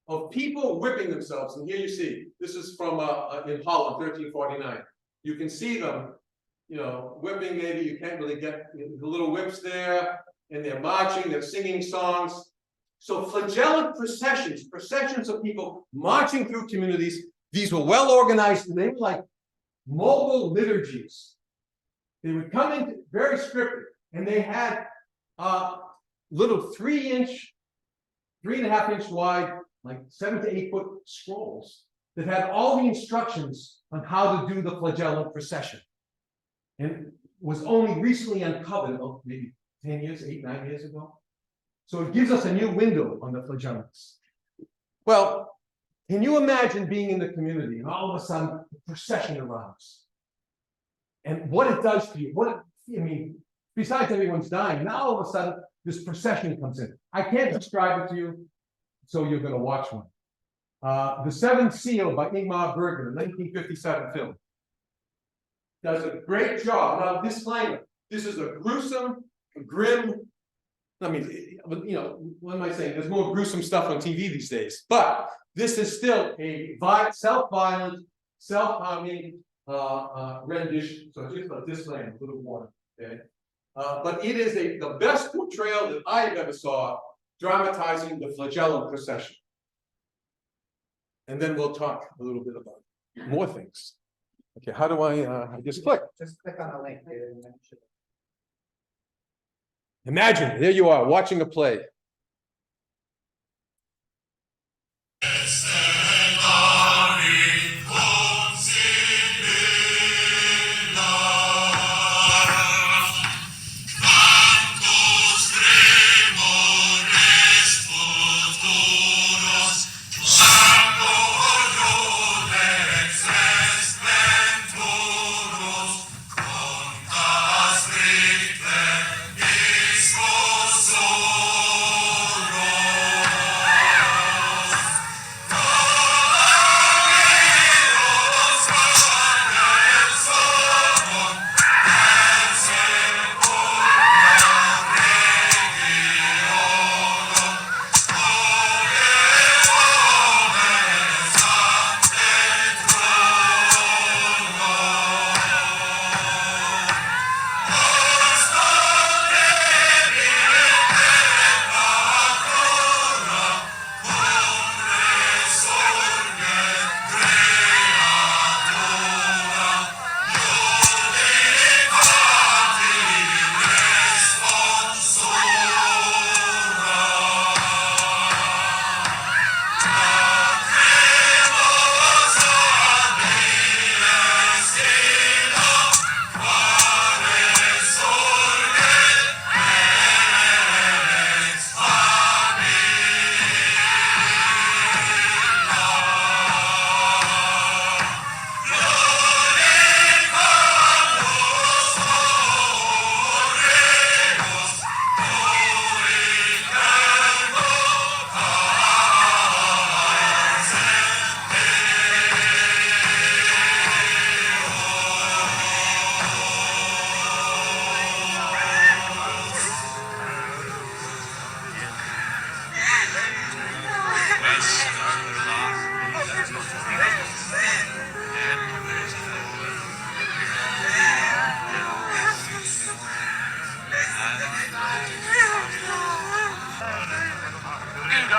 of people whipping themselves. And here you see, this is from in Holland, 1349. You can see them, whipping. Maybe you can't really get the little whips there, and they're marching, they're singing songs. So flagellant processions of people marching through communities. These were well organized, and they were like mobile liturgies. They would come in very scripted, and they had little 3.5-inch wide, like 7 to 8 foot scrolls that had all the instructions on how to do the flagellant procession. And was only recently uncovered, maybe 10 years, 8-9 years ago. So it gives us a new window on the flagellants. Well, can you imagine being in the community and all of a sudden the procession arrives? And what it does to you, besides everyone's dying, now all of a sudden this procession comes in. I can't describe it to you, so you're going to watch one. The Seventh Seal by Ingmar Bergman, 1957 film. Does a great job. Now, disclaimer, this is a gruesome, grim, what am I saying? There's more gruesome stuff on TV these days, but this is still a self-violent, self-harming rendition. So just a disclaimer, a little warning, okay? But it is the best portrayal that I've ever saw dramatizing the flagellant procession. And then we'll talk a little bit about more things. Okay, how do I just click? Just click on the link here and then it should. Imagine, there you are, watching a play.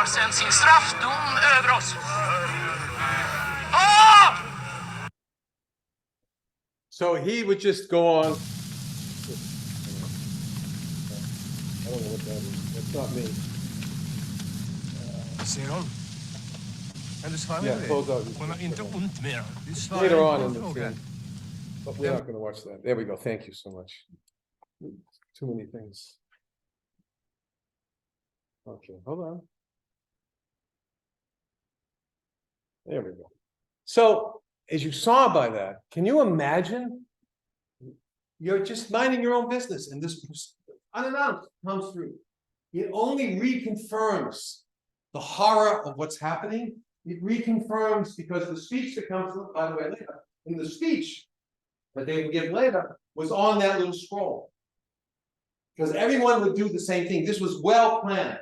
har sänt sin straffdom över oss. Ah! So he would just go on. I don't know what that is. That's not me. Ser hon? Eller svarar Yeah, vi? close out. Hon har inte ont mer. Vi svarar Later inte on på in the frågan. thing. But we're not gonna watch that. There we go. Thank you so much. Too many things. Okay, hold on. There we go. So, as you saw by that, can you imagine? You're just minding your own business and this unannounced comes through. It only reconfirms the horror of what's happening. It reconfirms because the speech that comes through, by the way, later, in the speech that they would give later was on that little scroll. Because everyone would do the same thing. This was well planned.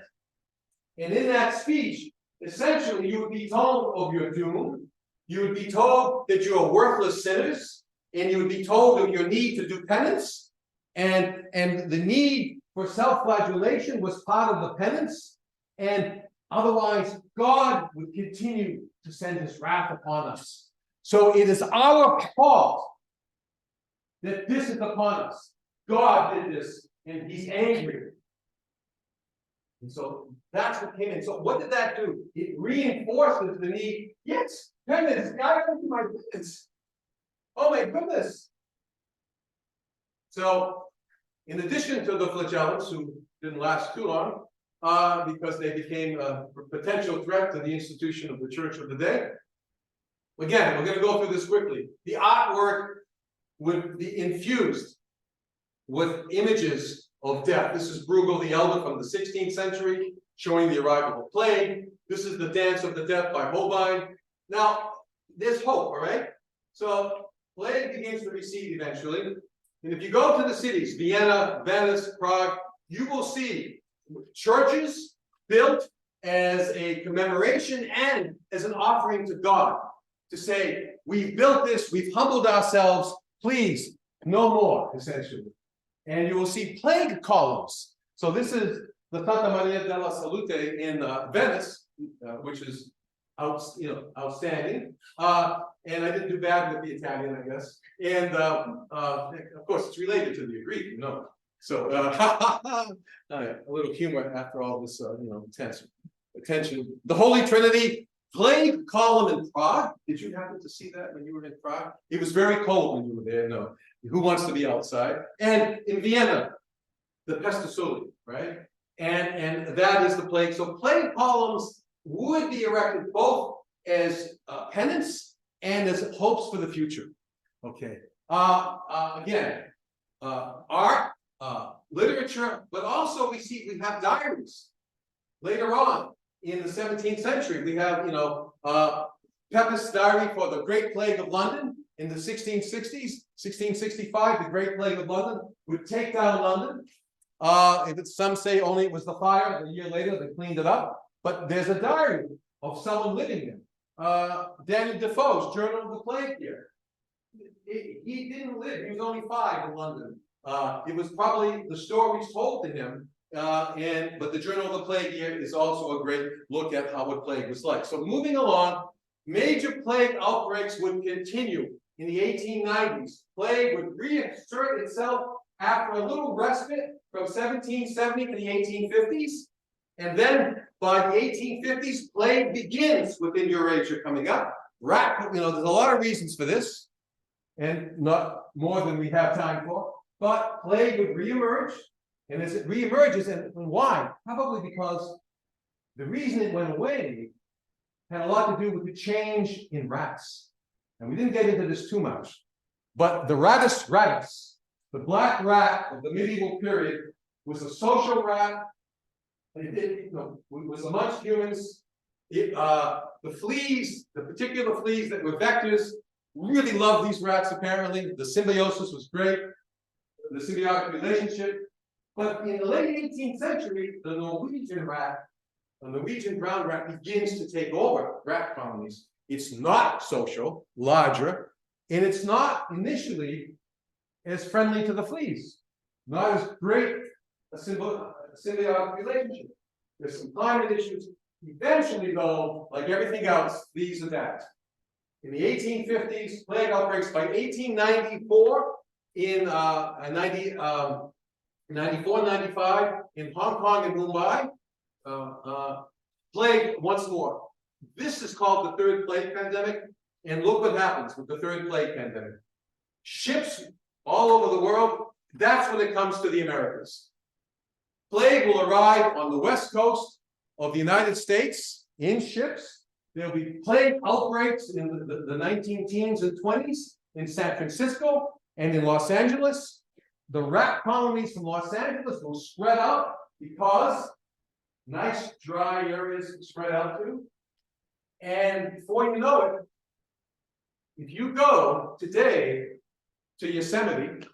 And in that speech, essentially, you would be told of your doom. You would be told that you are worthless sinners, and you would be told of your need to do penance, and the need for self-flagellation was part of the penance, and otherwise God would continue to send his wrath upon us. So it is our fault that this is upon us. God did this, and he's angry. And so that's what came in. So what did that do? It reinforces the need. Yes, penance. God, open my penance. Oh my goodness. So, in addition to the flagellants, who didn't last too long, because they became a potential threat to the institution of the Church of the day. Again, we're going to go through this quickly. The artwork would be infused with images of death. This is Bruegel the Elder from the 16th century, showing the arrival of plague. This is the Dance of the Death by Holbein. Now, there's hope, all right? So, plague begins to recede eventually. And if you go to the cities, Vienna, Venice, Prague, you will see churches built as a commemoration and as an offering to God. To say, we've built this, we've humbled ourselves, please, no more, essentially. And you will see plague columns. So this is the Santa Maria della Salute in Venice, which is outstanding. And I didn't do bad with the Italian, I guess. And of course, it's related to the Greek, you know. So a little humor after all this, attention. The Holy Trinity plague column in Prague. Did you happen to see that when you were in Prague? It was very cold when you were there. No, who wants to be outside? And in Vienna, the Pestasuli, right? And that is the plague. So plague columns would be erected both as penance and as hopes for the future. Okay. Again, art, literature, but also we have diaries. Later on in the 17th century, we have Pepys' diary for the Great Plague of London in the 1660s, 1665. The Great Plague of London would take down London. Some say only it was the fire. A year later, they cleaned it up. But there's a diary of someone living there. Daniel Defoe's Journal of the Plague Year. He didn't live. He was only 5 in London. It was probably the stories told to him. But the Journal of the Plague Year is also a great look at how what plague was like. So moving along, major plague outbreaks would continue in the 1890s. Plague would reassert itself after a little respite from 1770 to the 1850s. And then by the 1850s, plague begins within Eurasia coming up. There's a lot of reasons for this, and not more than we have time for. But plague would reemerge. And as it reemerges, and why? Probably because the reason it went away had a lot to do with the change in rats. And we didn't get into this too much. But the Rattus rattus, the black rat of the medieval period, was a social rat. It was amongst humans. The fleas, the particular fleas that were vectors, really loved these rats apparently. The symbiosis was great, the symbiotic relationship. But in the late 18th century, the Norwegian rat, the Norwegian brown rat, begins to take over rat colonies. It's not social, larger, and it's not initially as friendly to the fleas. Not as great a symbiotic relationship. There's some climate issues. Eventually, though, like everything else, these adapt. In the 1850s, plague outbreaks. By 1894, in 94, 95, in Hong Kong and Mumbai, plague once more. This is called the third plague pandemic, and look what happens with the third plague pandemic. Ships all over the world, that's when it comes to the Americas. Plague will arrive on the west coast of the United States in ships. There'll be plague outbreaks in the 19 teens and 20s in San Francisco and in Los Angeles. The rat colonies from Los Angeles will spread out because nice dry areas spread out too. And before you know it, if you go today to Yosemite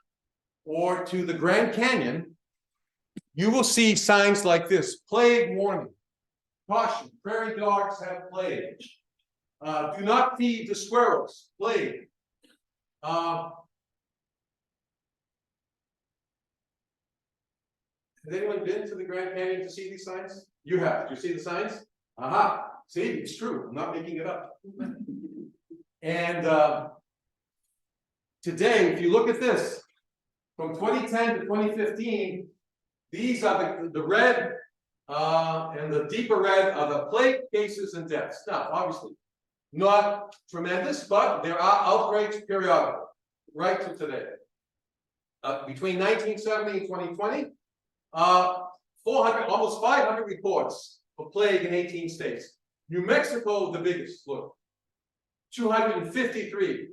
or to the Grand Canyon, you will see signs like this: plague warning, caution, prairie dogs have plague. Do not feed the squirrels, plague. Has anyone been to the Grand Canyon to see these signs? You have. Did you see the signs? Aha. See, it's true. I'm not making it up. And today, if you look at this, from 2010 to 2015, these are the red and the deeper red are the plague cases and deaths. Now, obviously, not tremendous, but there are outbreaks periodically, right to today. Between 1970 and 2020, 400, almost 500 reports of plague in 18 states. New Mexico, the biggest, look, 253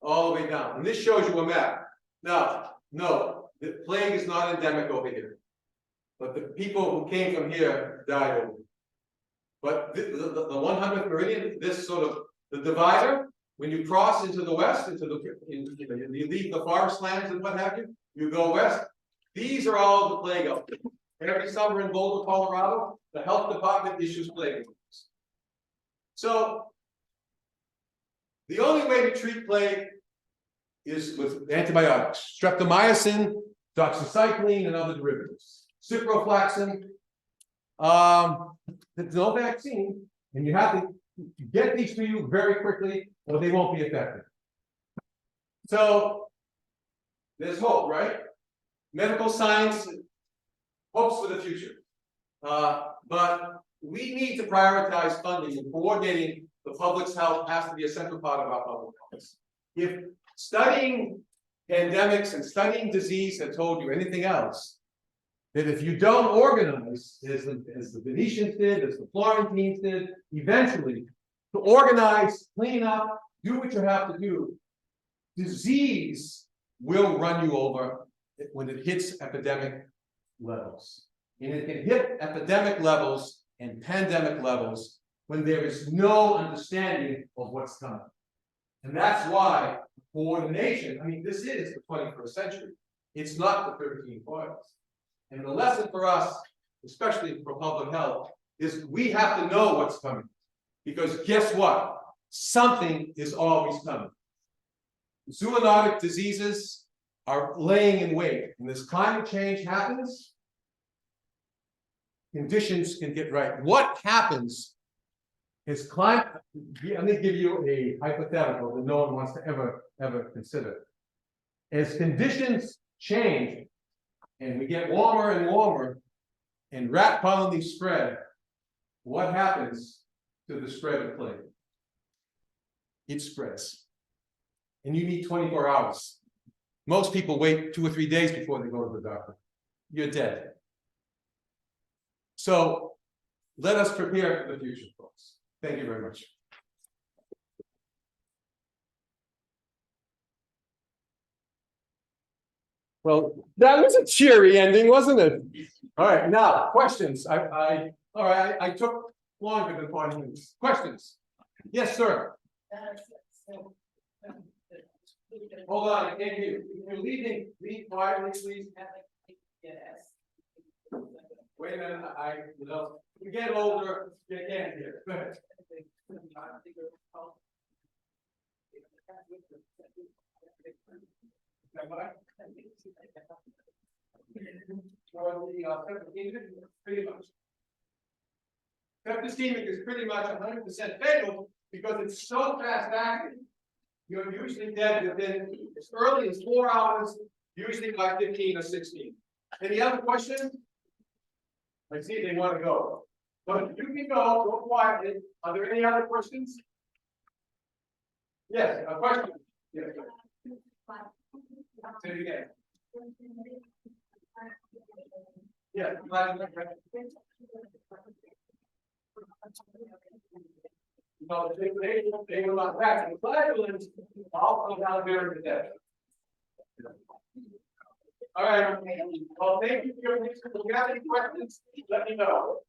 all the way down. And this shows you a map. Now, no, the plague is not endemic over here. But the people who came from here died over here. But the 100th meridian, this sort of the divider, when you cross into the west, you leave the forest lands and what have you, you go west. These are all the plague outbreaks. Every summer in Boulder, Colorado, the health department issues plague warnings. So the only way to treat plague is with antibiotics: streptomycin, doxycycline, and other derivatives. Ciprofloxacin. There's no vaccine, and you have to get these to you very quickly, or they won't be effective. So there's hope, right? Medical science hopes for the future. But we need to prioritize funding, and coordinating the public's health has to be a central part of our public health. If studying pandemics and studying disease had told you anything else, that if you don't organize, as the Venetians did, as the Florentines did, eventually, to organize, clean up, do what you have to do, disease will run you over when it hits epidemic levels. And it can hit epidemic levels and pandemic levels when there is no understanding of what's coming. And that's why coordination, I mean, this is the 21st century. It's not the 1340s. And the lesson for us, especially for public health, is we have to know what's coming. Because guess what? Something is always coming. Zoonotic diseases are laying in wait. And as climate change happens, conditions can get right. What happens is climate, let me give you a hypothetical that no one wants to ever consider. As conditions change, and we get warmer and warmer, and rat colonies spread, what happens to the spread of plague? It spreads. And you need 24 hours. Most people wait 2 or 3 days before they go to the doctor. You're dead. So let us prepare for the future, folks. Thank you very much. Well, that was a cheery ending, wasn't it? All right, now questions. I took longer than 40 minutes. Questions? Yes, sir. Hold on, I can't hear you. If you're leaving, leave quietly, please. Wait a minute, you get older, you can't hear. Go ahead. Pretty much. Septicemic is pretty much 100% fatal because it's so fast acting. You're usually dead within as early as 4 hours, usually by 15 or 16. Any other questions? I see they want to go. But you can go quietly. Are there any other questions? Yes, a question. Yes. Say it again. Yeah. No, they will not back. The coagulants, I'll come down there in the day. All right. Well, thank you for your attention. If you have any questions, let me know.